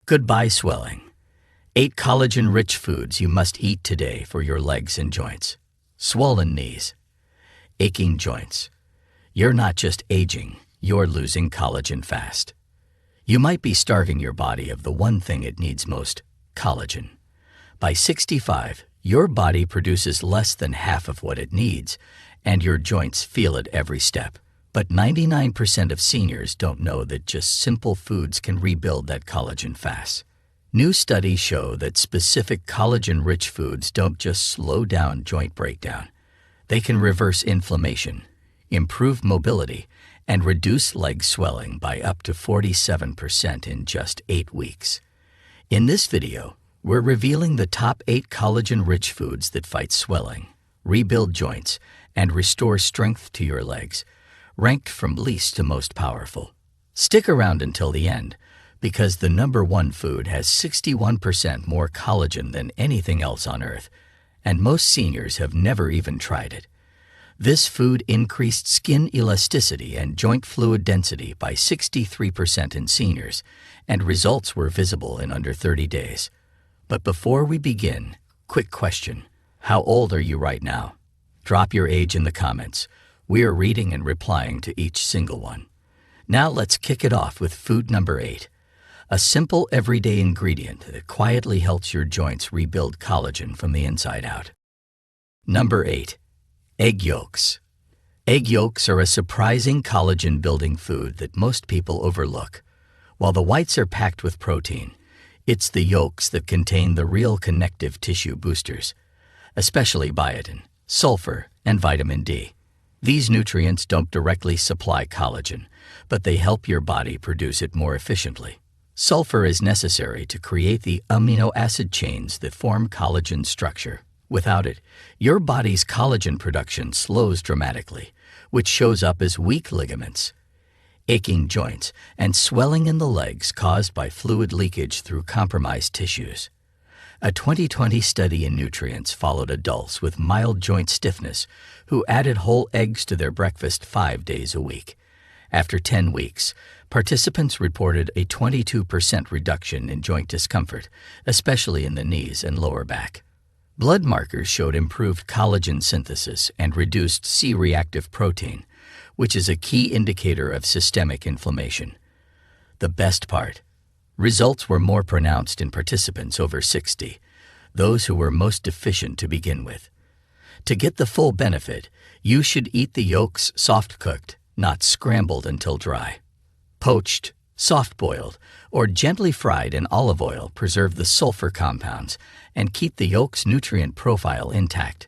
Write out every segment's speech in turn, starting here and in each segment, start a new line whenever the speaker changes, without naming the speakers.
Goodbye swelling. 8 collagen-rich foods you must eat today for your legs and joints. Swollen knees. Aching joints. You're not just aging, you're losing collagen fast. You might be starving your body of the one thing it needs most, collagen. By 65, your body produces less than half of what it needs, and your joints feel it every step. But 99% of seniors don't know that just simple foods can rebuild that collagen fast. New studies show that specific collagen-rich foods don't just slow down joint breakdown. They can reverse inflammation, improve mobility, and reduce leg swelling by up to 47% in just 8 weeks. In this video, we're revealing the top 8 collagen-rich foods that fight swelling, rebuild joints, and restore strength to your legs, ranked from least to most powerful. Stick around until the end, because the number 1 food has 61% more collagen than anything else on Earth, and most seniors have never even tried it. This food increased skin elasticity and joint fluid density by 63% in seniors, and results were visible in under 30 days. But before we begin, quick question. How old are you right now? Drop your age in the comments. We are reading and replying to each single one. Now let's kick it off with food number 8. A simple everyday ingredient that quietly helps your joints rebuild collagen from the inside out. Number 8. Egg yolks. Egg yolks are a surprising collagen-building food that most people overlook. While the whites are packed with protein, it's the yolks that contain the real connective tissue boosters, especially biotin, sulfur, and vitamin D. These nutrients don't directly supply collagen, but they help your body produce it more efficiently. Sulfur is necessary to create the amino acid chains that form collagen structure. Without it, your body's collagen production slows dramatically, which shows up as weak ligaments, aching joints, and swelling in the legs caused by fluid leakage through compromised tissues. A 2020 study in nutrients followed adults with mild joint stiffness who added whole eggs to their breakfast 5 days a week. After 10 weeks, participants reported a 22% reduction in joint discomfort, especially in the knees and lower back. Blood markers showed improved collagen synthesis and reduced C-reactive protein, which is a key indicator of systemic inflammation. The best part: results were more pronounced in participants over 60, those who were most deficient to begin with. To get the full benefit, you should eat the yolks soft-cooked, not scrambled until dry. Poached, soft-boiled, or gently fried in olive oil preserve the sulfur compounds and keep the yolk's nutrient profile intact.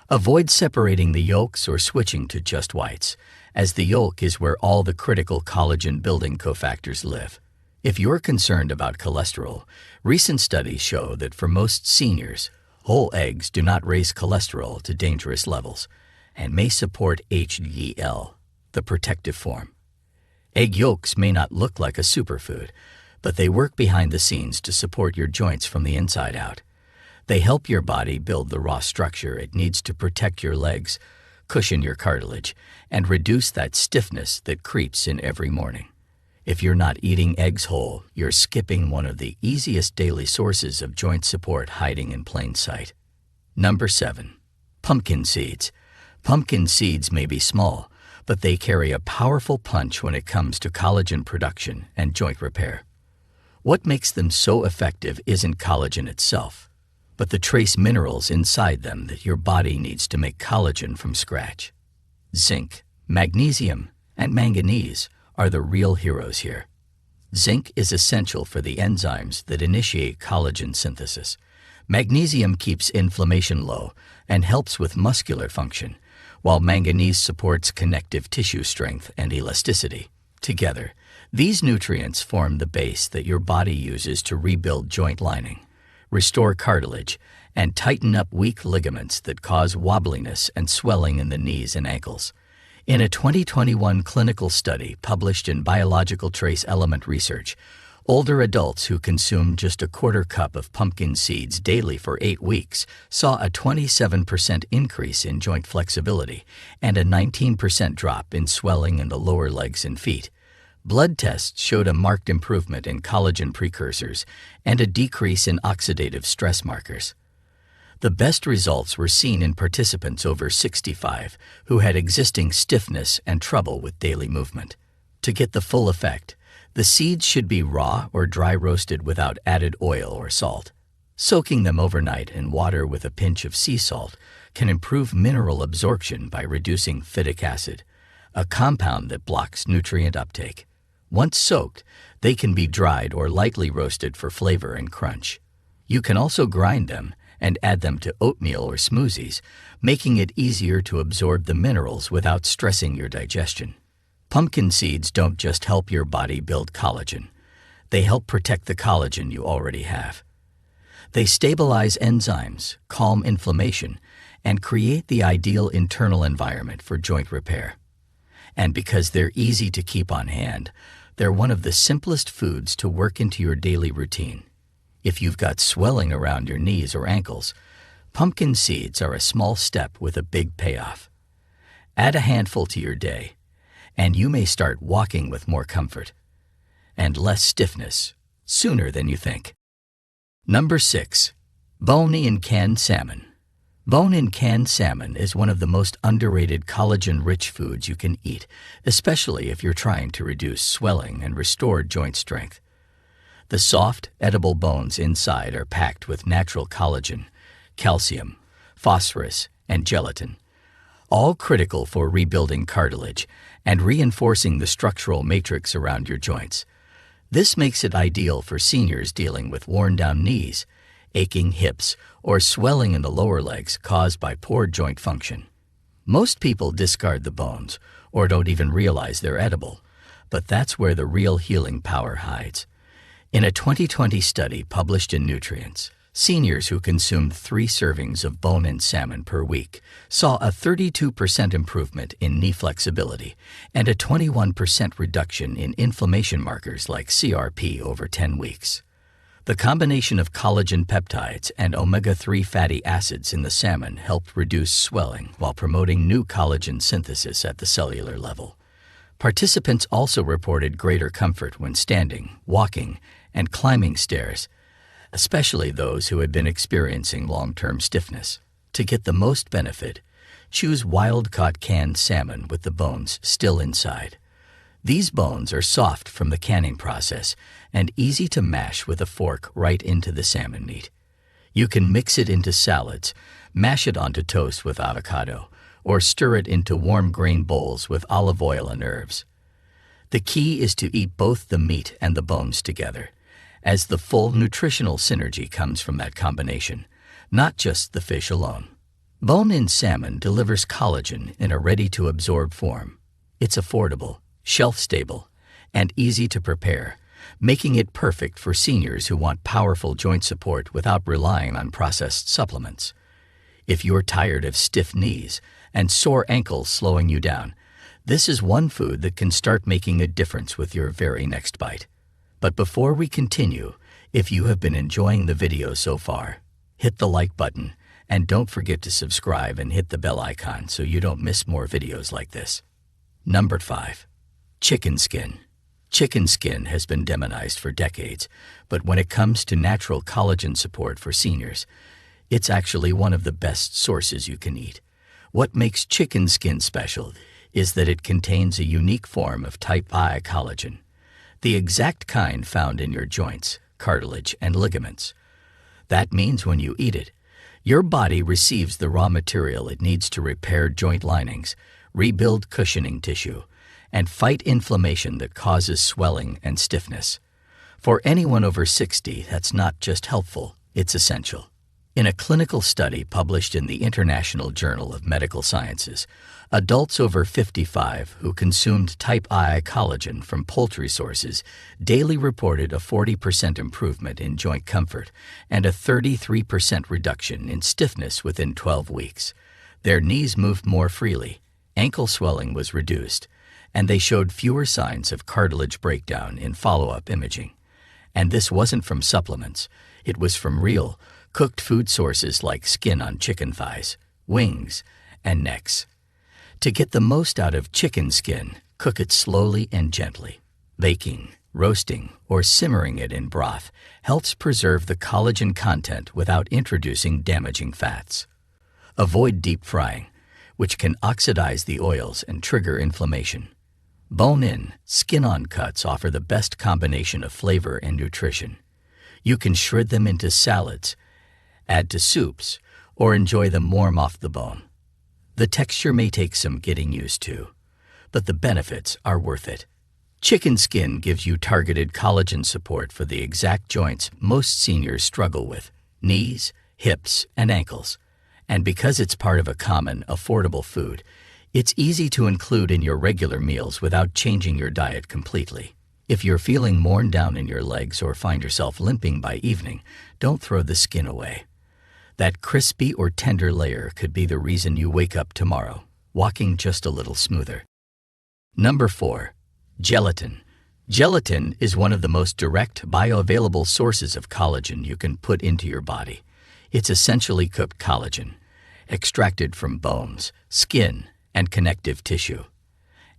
Avoid separating the yolks or switching to just whites, as the yolk is where all the critical collagen-building cofactors live. If you're concerned about cholesterol, recent studies show that for most seniors, whole eggs do not raise cholesterol to dangerous levels and may support HDL, the protective form. Egg yolks may not look like a superfood, but they work behind the scenes to support your joints from the inside out. They help your body build the raw structure it needs to protect your legs, cushion your cartilage, and reduce that stiffness that creeps in every morning. If you're not eating eggs whole, you're skipping one of the easiest daily sources of joint support hiding in plain sight. Number 7. Pumpkin seeds. Pumpkin seeds may be small, but they carry a powerful punch when it comes to collagen production and joint repair. What makes them so effective isn't collagen itself, but the trace minerals inside them that your body needs to make collagen from scratch. Zinc, magnesium, and manganese are the real heroes here. Zinc is essential for the enzymes that initiate collagen synthesis. Magnesium keeps inflammation low and helps with muscular function, while manganese supports connective tissue strength and elasticity. Together, these nutrients form the base that your body uses to rebuild joint lining, restore cartilage, and tighten up weak ligaments that cause wobbliness and swelling in the knees and ankles. In a 2021 clinical study published in Biological Trace Element Research, older adults who consumed just a quarter cup of pumpkin seeds daily for 8 weeks saw a 27% increase in joint flexibility and a 19% drop in swelling in the lower legs and feet. Blood tests showed a marked improvement in collagen precursors and a decrease in oxidative stress markers. The best results were seen in participants over 65 who had existing stiffness and trouble with daily movement. To get the full effect, the seeds should be raw or dry roasted without added oil or salt. Soaking them overnight in water with a pinch of sea salt can improve mineral absorption by reducing phytic acid, a compound that blocks nutrient uptake. Once soaked, they can be dried or lightly roasted for flavor and crunch. You can also grind them and add them to oatmeal or smoothies, making it easier to absorb the minerals without stressing your digestion. Pumpkin seeds don't just help your body build collagen. They help protect the collagen you already have. They stabilize enzymes, calm inflammation, and create the ideal internal environment for joint repair. And because they're easy to keep on hand, they're one of the simplest foods to work into your daily routine. If you've got swelling around your knees or ankles, pumpkin seeds are a small step with a big payoff. Add a handful to your day, and you may start walking with more comfort and less stiffness sooner than you think. Number 6. Bone-in canned salmon. Bone-in canned salmon is one of the most underrated collagen-rich foods you can eat, especially if you're trying to reduce swelling and restore joint strength. The soft, edible bones inside are packed with natural collagen, calcium, phosphorus, and gelatin, all critical for rebuilding cartilage and reinforcing the structural matrix around your joints. This makes it ideal for seniors dealing with worn-down knees, aching hips, or swelling in the lower legs caused by poor joint function. Most people discard the bones or don't even realize they're edible, but that's where the real healing power hides. In a 2020 study published in Nutrients, seniors who consumed 3 servings of bone-in salmon per week saw a 32% improvement in knee flexibility and a 21% reduction in inflammation markers like CRP over 10 weeks. The combination of collagen peptides and omega-3 fatty acids in the salmon helped reduce swelling while promoting new collagen synthesis at the cellular level. Participants also reported greater comfort when standing, walking, and climbing stairs, especially those who had been experiencing long-term stiffness. To get the most benefit, choose wild-caught canned salmon with the bones still inside. These bones are soft from the canning process and easy to mash with a fork right into the salmon meat. You can mix it into salads, mash it onto toast with avocado, or stir it into warm grain bowls with olive oil and herbs. The key is to eat both the meat and the bones together, as the full nutritional synergy comes from that combination, not just the fish alone. Bone-in salmon delivers collagen in a ready-to-absorb form. It's affordable, shelf-stable, and easy to prepare, making it perfect for seniors who want powerful joint support without relying on processed supplements. If you're tired of stiff knees and sore ankles slowing you down, this is one food that can start making a difference with your very next bite. But before we continue, if you have been enjoying the video so far, hit the like button and don't forget to subscribe and hit the bell icon so you don't miss more videos like this. Number 5. Chicken skin. Chicken skin has been demonized for decades, but when it comes to natural collagen support for seniors, it's actually one of the best sources you can eat. What makes chicken skin special is that it contains a unique form of type I collagen, the exact kind found in your joints, cartilage, and ligaments. That means when you eat it, your body receives the raw material it needs to repair joint linings, rebuild cushioning tissue, and fight inflammation that causes swelling and stiffness. For anyone over 60, that's not just helpful, it's essential. In a clinical study published in the International Journal of Medical Sciences, adults over 55 who consumed type I collagen from poultry sources daily reported a 40% improvement in joint comfort and a 33% reduction in stiffness within 12 weeks. Their knees moved more freely, ankle swelling was reduced, and they showed fewer signs of cartilage breakdown in follow-up imaging. And this wasn't from supplements, it was from real, cooked food sources like skin on chicken thighs, wings, and necks. To get the most out of chicken skin, cook it slowly and gently. Baking, roasting, or simmering it in broth helps preserve the collagen content without introducing damaging fats. Avoid deep frying, which can oxidize the oils and trigger inflammation. Bone-in, skin-on cuts offer the best combination of flavor and nutrition. You can shred them into salads, add to soups, or enjoy them warm off the bone. The texture may take some getting used to, but the benefits are worth it. Chicken skin gives you targeted collagen support for the exact joints most seniors struggle with: knees, hips, and ankles. And because it's part of a common, affordable food, it's easy to include in your regular meals without changing your diet completely. If you're feeling worn down in your legs or find yourself limping by evening, don't throw the skin away. That crispy or tender layer could be the reason you wake up tomorrow, walking just a little smoother. Number 4. Gelatin. Gelatin is one of the most direct, bioavailable sources of collagen you can put into your body. It's essentially cooked collagen, extracted from bones, skin, and connective tissue.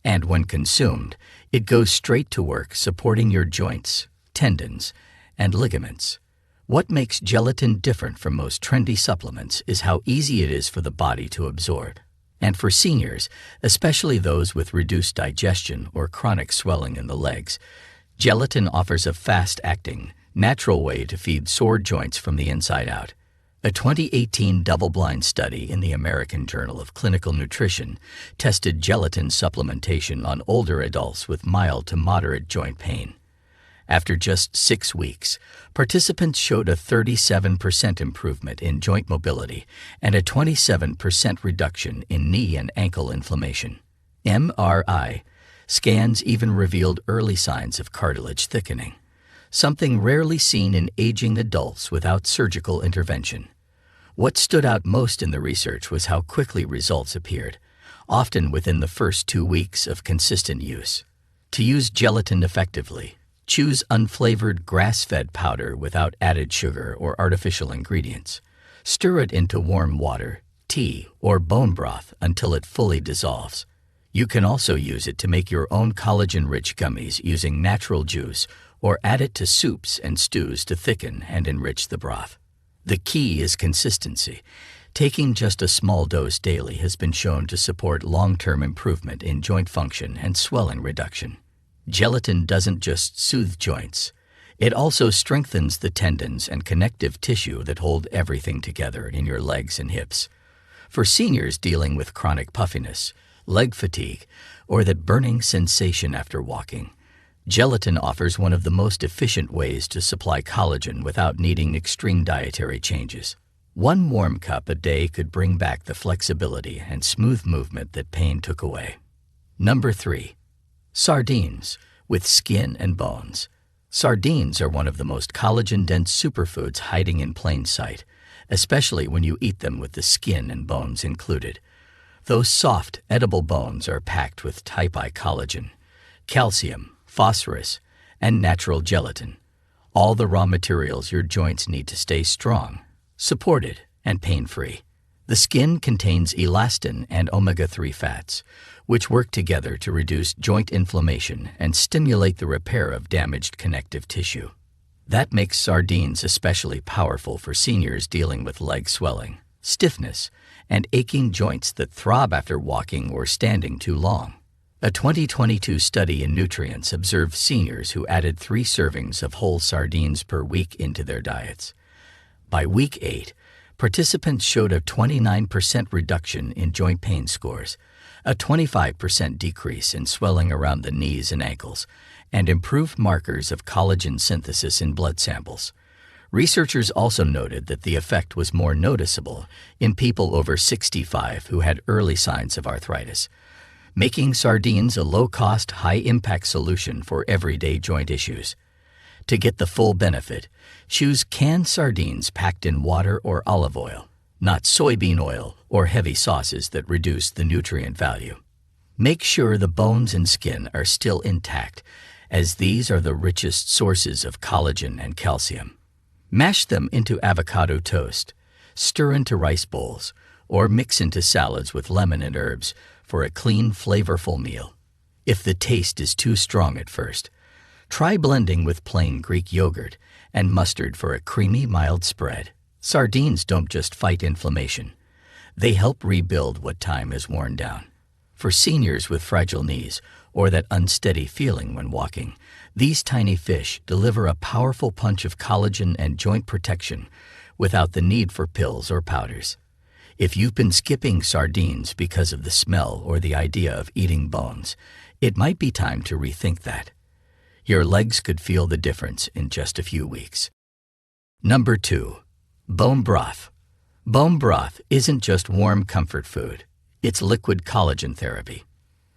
And when consumed, it goes straight to work supporting your joints, tendons, and ligaments. What makes gelatin different from most trendy supplements is how easy it is for the body to absorb. And for seniors, especially those with reduced digestion or chronic swelling in the legs, gelatin offers a fast-acting, natural way to feed sore joints from the inside out. A 2018 double-blind study in the American Journal of Clinical Nutrition tested gelatin supplementation on older adults with mild to moderate joint pain. After just 6 weeks, participants showed a 37% improvement in joint mobility and a 27% reduction in knee and ankle inflammation. MRI scans even revealed early signs of cartilage thickening, something rarely seen in aging adults without surgical intervention. What stood out most in the research was how quickly results appeared, often within the first 2 weeks of consistent use. To use gelatin effectively, choose unflavored grass-fed powder without added sugar or artificial ingredients. Stir it into warm water, tea, or bone broth until it fully dissolves. You can also use it to make your own collagen-rich gummies using natural juice, or add it to soups and stews to thicken and enrich the broth. The key is consistency. Taking just a small dose daily has been shown to support long-term improvement in joint function and swelling reduction. Gelatin doesn't just soothe joints. It also strengthens the tendons and connective tissue that hold everything together in your legs and hips. For seniors dealing with chronic puffiness, leg fatigue, or that burning sensation after walking, gelatin offers one of the most efficient ways to supply collagen without needing extreme dietary changes. 1 warm cup a day could bring back the flexibility and smooth movement that pain took away. Number 3. Sardines, with skin and bones. Sardines are one of the most collagen-dense superfoods hiding in plain sight, especially when you eat them with the skin and bones included. Those soft, edible bones are packed with type I collagen, calcium, phosphorus, and natural gelatin, all the raw materials your joints need to stay strong, supported, and pain-free. The skin contains elastin and omega-3 fats, which work together to reduce joint inflammation and stimulate the repair of damaged connective tissue. That makes sardines especially powerful for seniors dealing with leg swelling, stiffness, and aching joints that throb after walking or standing too long. A 2022 study in Nutrients observed seniors who added 3 servings of whole sardines per week into their diets. By week 8, participants showed a 29% reduction in joint pain scores, a 25% decrease in swelling around the knees and ankles, and improved markers of collagen synthesis in blood samples. Researchers also noted that the effect was more noticeable in people over 65 who had early signs of arthritis, making sardines a low-cost, high-impact solution for everyday joint issues. To get the full benefit, choose canned sardines packed in water or olive oil, not soybean oil or heavy sauces that reduce the nutrient value. Make sure the bones and skin are still intact, as these are the richest sources of collagen and calcium. Mash them into avocado toast, stir into rice bowls, or mix into salads with lemon and herbs for a clean, flavorful meal. If the taste is too strong at first, Try blending with plain Greek yogurt and mustard for a creamy, mild spread. Sardines don't just fight inflammation. They help rebuild what time has worn down. For seniors with fragile knees or that unsteady feeling when walking, these tiny fish deliver a powerful punch of collagen and joint protection without the need for pills or powders. If you've been skipping sardines because of the smell or the idea of eating bones, it might be time to rethink that. Your legs could feel the difference in just a few weeks. Number 2. Bone broth. Bone broth isn't just warm comfort food. It's liquid collagen therapy.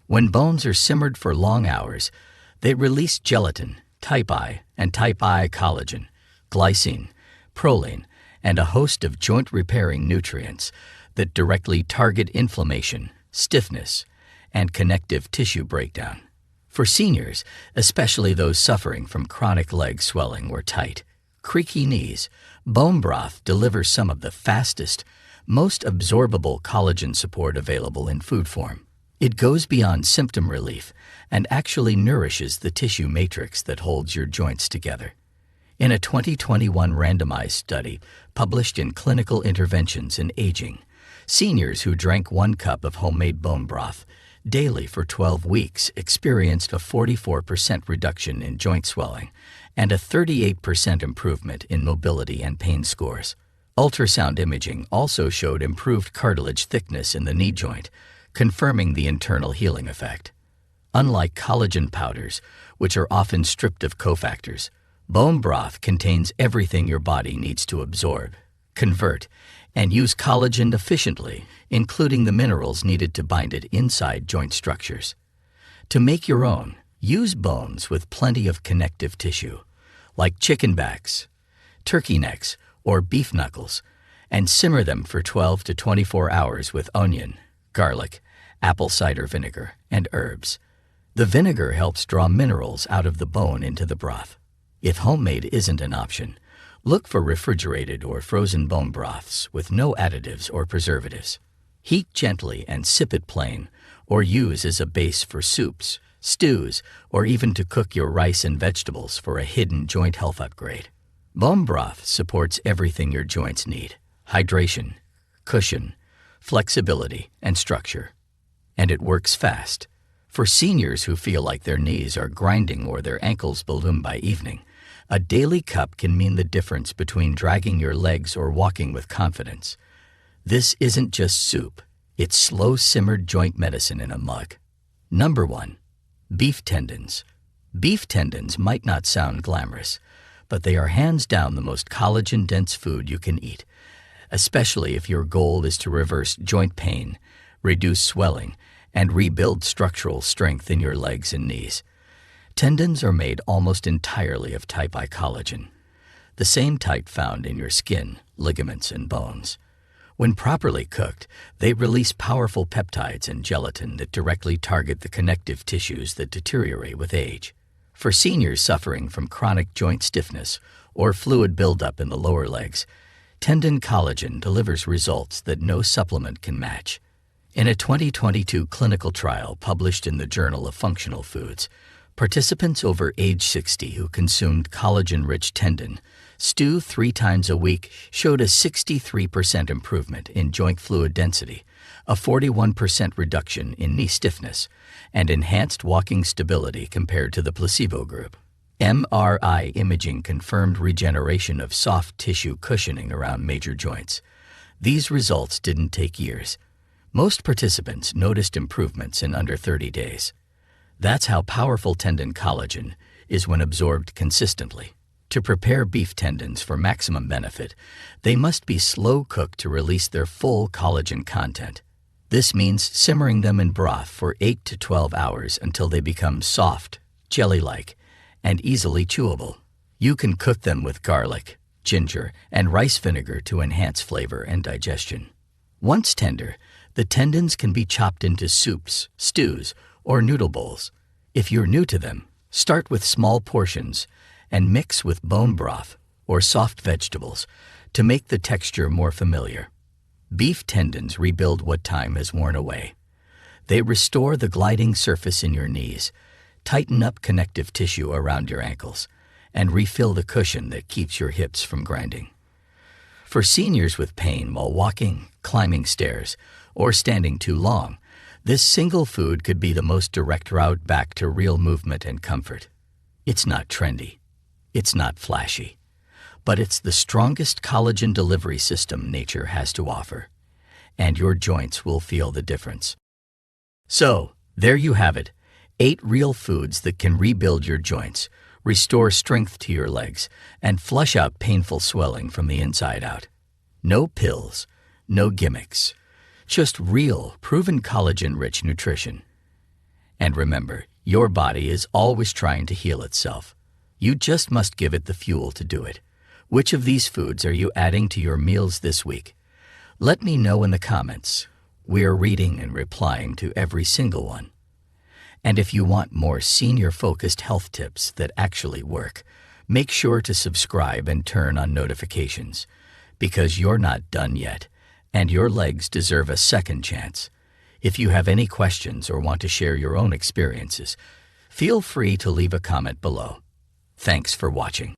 When bones are simmered for long hours, they release gelatin, type I, and type I collagen, glycine, proline, and a host of joint-repairing nutrients that directly target inflammation, stiffness, and connective tissue breakdown. For seniors, especially those suffering from chronic leg swelling or tight, creaky knees, bone broth delivers some of the fastest, most absorbable collagen support available in food form. It goes beyond symptom relief and actually nourishes the tissue matrix that holds your joints together. In a 2021 randomized study published in Clinical Interventions in Aging, seniors who drank 1 cup of homemade bone broth daily for 12 weeks experienced a 44% reduction in joint swelling and a 38% improvement in mobility and pain scores. Ultrasound imaging also showed improved cartilage thickness in the knee joint, confirming the internal healing effect. Unlike collagen powders, which are often stripped of cofactors, bone broth contains everything your body needs to absorb, convert, and use collagen efficiently, including the minerals needed to bind it inside joint structures. To make your own, use bones with plenty of connective tissue, like chicken backs, turkey necks, or beef knuckles, and simmer them for 12 to 24 hours with onion, garlic, apple cider vinegar, and herbs. The vinegar helps draw minerals out of the bone into the broth. If homemade isn't an option, look for refrigerated or frozen bone broths with no additives or preservatives. Heat gently and sip it plain, or use as a base for soups, stews, or even to cook your rice and vegetables for a hidden joint health upgrade. Bone broth supports everything your joints need: hydration, cushion, flexibility, and structure. And it works fast. For seniors who feel like their knees are grinding or their ankles balloon by evening, a daily cup can mean the difference between dragging your legs or walking with confidence. This isn't just soup, it's slow-simmered joint medicine in a mug. Number 1. Beef tendons. Beef tendons might not sound glamorous, but they are hands down the most collagen-dense food you can eat, especially if your goal is to reverse joint pain, reduce swelling, and rebuild structural strength in your legs and knees. Tendons are made almost entirely of type I collagen, the same type found in your skin, ligaments, and bones. When properly cooked, they release powerful peptides and gelatin that directly target the connective tissues that deteriorate with age. For seniors suffering from chronic joint stiffness or fluid buildup in the lower legs, tendon collagen delivers results that no supplement can match. In a 2022 clinical trial published in the Journal of Functional Foods, participants over age 60 who consumed collagen-rich tendon stew 3 times a week showed a 63% improvement in joint fluid density, a 41% reduction in knee stiffness, and enhanced walking stability compared to the placebo group. MRI imaging confirmed regeneration of soft tissue cushioning around major joints. These results didn't take years. Most participants noticed improvements in under 30 days. That's how powerful tendon collagen is when absorbed consistently. To prepare beef tendons for maximum benefit, they must be slow cooked to release their full collagen content. This means simmering them in broth for 8 to 12 hours until they become soft, jelly-like, and easily chewable. You can cook them with garlic, ginger, and rice vinegar to enhance flavor and digestion. Once tender, the tendons can be chopped into soups, stews, or noodle bowls. If you're new to them, start with small portions and mix with bone broth or soft vegetables to make the texture more familiar. Beef tendons rebuild what time has worn away. They restore the gliding surface in your knees, tighten up connective tissue around your ankles, and refill the cushion that keeps your hips from grinding. For seniors with pain while walking, climbing stairs, or standing too long, this single food could be the most direct route back to real movement and comfort. It's not trendy. It's not flashy. But it's the strongest collagen delivery system nature has to offer. And your joints will feel the difference. So, there you have it. 8 real foods that can rebuild your joints, restore strength to your legs, and flush out painful swelling from the inside out. No pills, no gimmicks, just real, proven collagen-rich nutrition. And remember, your body is always trying to heal itself. You just must give it the fuel to do it. Which of these foods are you adding to your meals this week? Let me know in the comments. We are reading and replying to every single one. And if you want more senior-focused health tips that actually work, make sure to subscribe and turn on notifications, because you're not done yet, and your legs deserve a second chance. If you have any questions or want to share your own experiences, feel free to leave a comment below. Thanks for watching.